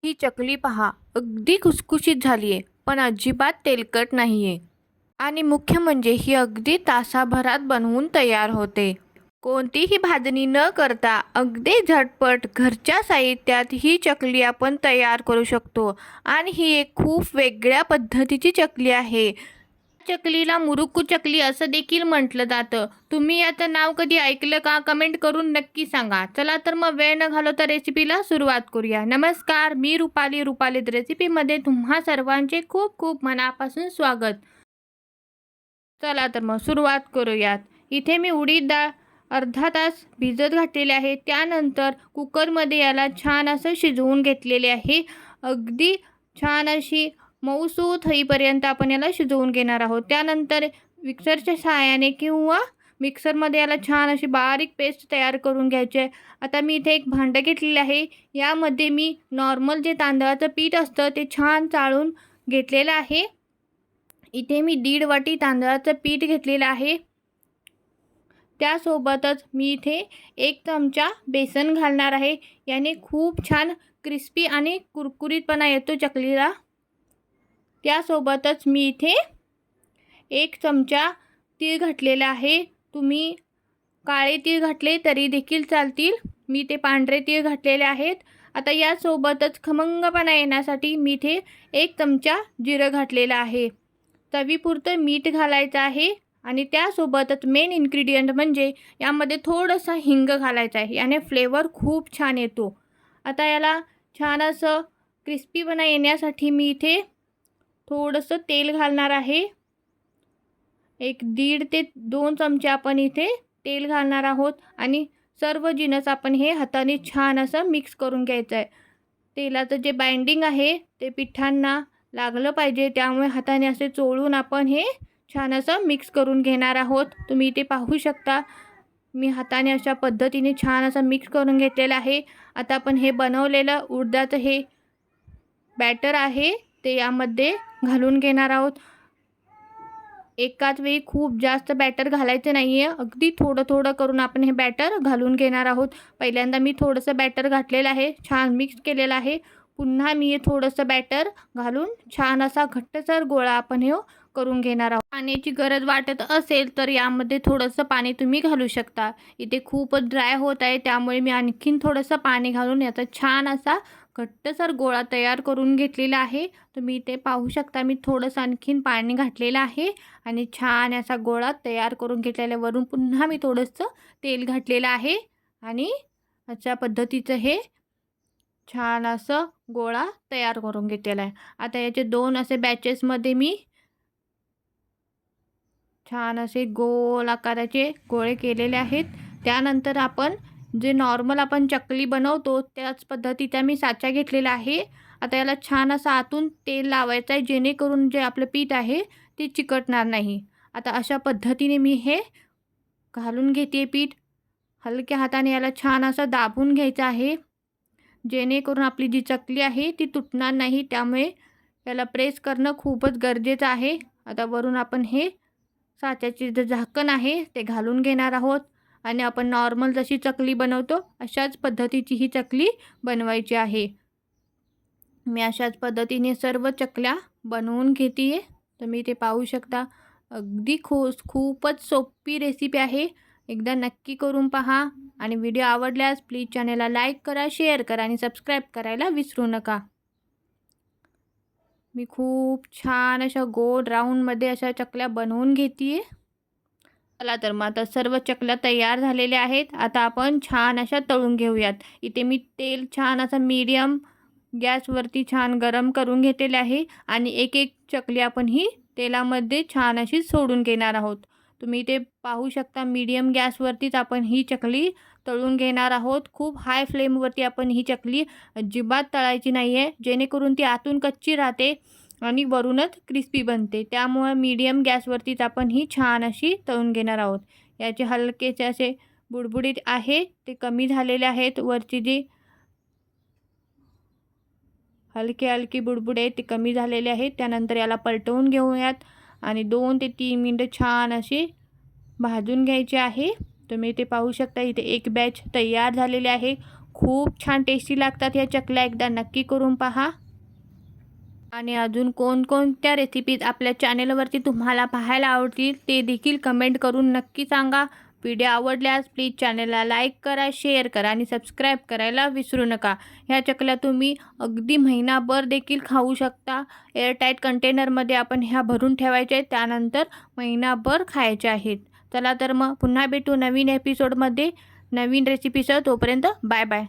ही चकली पहा, अगदी खुसखुशीत झाली आहे, पण अजिबात तेलकट नाही आहे. आणि मुख्य म्हणजे ही अगदी तासाभरात बनवून तयार होते. कोणतीही भाजणी न करता अगदी झटपट घरच्या साहित्यात ही चकली आपण तयार करू शकतो. आणि ही एक खूप वेगळ्या पद्धतीची चकली आहे. चकलीला मुरुक्कू चकली असं देखील म्हटलं जातं. तुम्ही याचं नाव कधी ऐकलं का? कमेंट करून नक्की सांगा. चला तर मग वेळ न घालवता रेसिपीला सुरुवात करूया. नमस्कार, मी रुपालीत रेसिपीमध्ये तुम्हा सर्वांचे खूप खूप मनापासून स्वागत. चला तर मग सुरुवात करूयात. इथे मी उडीद डाळ अर्धा तास भिजत घातलेले आहे. त्यानंतर कुकरमध्ये याला छान असं शिजवून घेतलेले आहे. अगदी छान अशी मऊसूत होईपर्यंत आपण याला शिजवून घेणार आहोत. त्यानंतर मिक्सरच्या सहाय्याने किंवा मिक्सरमध्ये याला छान अशी बारीक पेस्ट तयार करून घ्यायची आहे. आता मी इथे एक भांडं घेतलेलं आहे. यामध्ये मी नॉर्मल जे तांदळाचं पीठ असतं ते छान चाळून घेतलेलं आहे. इथे मी 1.5 वाटी तांदळाचं पीठ घेतलेलं आहे. त्यासोबतच मी इथे 1 चमचा बेसन घालणार आहे. याने खूप छान क्रिस्पी आणि कुरकुरीतपणा येतो चकलीला. त्यासोबतच मी इथे 1 चमचा तीळ घातलेला आहे. तुम्ही काळे तीळ घातले तरी देखील चालतील. मी ते पांढरे तीळ घातलेले आहेत. आता यासोबतच खमंगपणा येण्यासाठी मी इथे 1 चमचा जिरं घातलेलं आहे. चवीपुरतं मीठ घालायचं आहे आणि त्यासोबतच मेन इन्ग्रेडियंट म्हणजे यामध्ये थोडंसं हिंग घालायचं आहे. याने फ्लेवर खूप छान येतो. आता याला छान असं क्रिस्पीपणा येण्यासाठी मी इथे थोडंसं तेल घालणार आहे. 1.5 ते 2 चमचे आपण इथे तेल घालणार आहोत आणि सर्व जिन्नस आपण हे हाताने छान असं मिक्स करून घ्यायचं आहे. तेलाचं जे बाइंडिंग आहे ते पिठांना लागलं पाहिजे, त्यामुळे हाताने असे चोळून आपण हे छान असं मिक्स करून घेणार आहोत. तुम्ही इथे पाहू शकता मी हाताने अशा पद्धतीने छान असं मिक्स करून घेतलेलं आहे. आता आपण हे बनवलेलं उडदाचं हे बॅटर आहे ते यामध्ये घालून घेणार आहोत. एकाच वेळी खूप जास्त बॅटर घालायचं नाही आहे. अगदी थोडं थोडं करून आपण हे बॅटर घालून घेणार आहोत. पहिल्यांदा मी थोडंसं बॅटर घातलेलं आहे, छान मिक्स केलेलं आहे. पुन्हा मी हे थोडंसं बॅटर घालून छान असा घट्टसर गोळा आपण हे करून घेणार आहोत. पाण्याची गरज वाटत असेल तर यामध्ये थोडंसं पाणी तुम्ही घालू शकता. इथे खूपच ड्राय होत आहे, त्यामुळे मी आणखीन थोडंसं पाणी घालून याचा छान असा घट्टसर गोळा तयार करून घेतलेला आहे. तुम्ही इथे पाहू शकता मी थोडंसं आणखीन पाणी घातलेलं आहे आणि छान असा गोळा तयार करून घेतलेला. वरून पुन्हा मी थोडंसं तेल घातलेलं आहे आणि अशा पद्धतीचं हे छान असं गोळा तयार करून घेतलेला आहे. आता याचे 2 असे बॅचेसमध्ये मी छान असे गोल आकाराचे गोळे केलेले आहेत. त्यानंतर आपण जे नॉर्मल आपण चकली बनवतो त्याच पद्धतीचा मी साचा घेतलेला आहे. आता याला छान असं आतून तेल लावायचं आहे, जेणेकरून जे आपलं पीठ आहे ते चिकटणार नाही. आता अशा पद्धतीने मी हे घालून घेते पीठ. हलक्या हाताने याला छान असं दाबून घ्यायचं आहे, जेणेकरून आपली जी चकली आहे ती तुटणार नाही. त्यामुळे याला प्रेस करणं खूपच गरजेचं आहे. आता वरून आपण हे साच्याचे जे झाकण आहे ते घालून घेणार आहोत आणि आपण नॉर्मल जशी चकली बनवतो अशाच पद्धतीची ही चकली बनवायची आहे. मी अशाच पद्धतीने सर्व चकल्या बनवून घेते आहे. तुम्ही ते पाहू शकता. अगदी खूपच सोपी रेसिपी आहे. एकदा नक्की करून पहा आणि व्हिडिओ आवडल्यास प्लीज चॅनलला लाईक करा, शेअर करा आणि सबस्क्राईब करायला विसरू नका. मी खूप छान अशा गोल राऊंडमध्ये अशा चकल्या बनवून घेते आहे. चला तर मग आता सर्व चकल्या तयार झालेल्या आहेत. आता आपण छान अशा तळून घेऊयात. इथे मी तेल छान असं मीडियम गॅसवरती छान गरम करून घेतलेले आहे आणि एक एक चकली आपण ही तेलामध्ये छान अशी सोडून घेणार आहोत. तुम्ही इथे पाहू शकता मीडियम गॅसवरतीच आपण ही चकली तळून घेणार आहोत. खूप हाय फ्लेमवरती आपण ही चकली अजिबात तळायची नाही आहे, जेणेकरून ती आतून कच्ची राहते आणि वरूनच क्रिस्पी बनते. त्यामुळे मीडियम गॅसवरतीच आपण ही छान अशी तळून घेणार आहोत. याचे हलकेसे असे बुडबुडीत आहे ते कमी झालेले आहेत. वरची जी हलकी बुडबुडे आहेत ते कमी झालेले आहेत. त्यानंतर याला पलटवून घेऊयात आणि 2 ते 3 मिनिटं छान अशी भाजून घ्यायची आहे. तुम्ही इथे पाहू शकता इथे एक बॅच तयार झालेली आहे. खूप छान टेस्टी लागतात ह्या चकल्या. एकदा नक्की करून पहा. आणि अजून कोणकोणत्या रेसिपीज आपल्या चॅनेलवरती तुम्हाला पाहायला आवडतील ते देखील कमेंट करून नक्की सांगा. व्हिडिओ आवडल्यास प्लीज चॅनलला लाईक करा, शेअर करा आणि सबस्क्राईब करायला विसरू नका. ह्या चकल्या तुम्ही अगदी महिनाभर देखील खाऊ शकता. एअरटाईट कंटेनरमध्ये आपण ह्या भरून ठेवायच्या आहेत, त्यानंतर महिनाभर खायच्या आहेत. चला तर मग पुन्हा भेटू नवीन एपिसोडमध्ये नवीन रेसिपीसह. तोपर्यंत बाय बाय.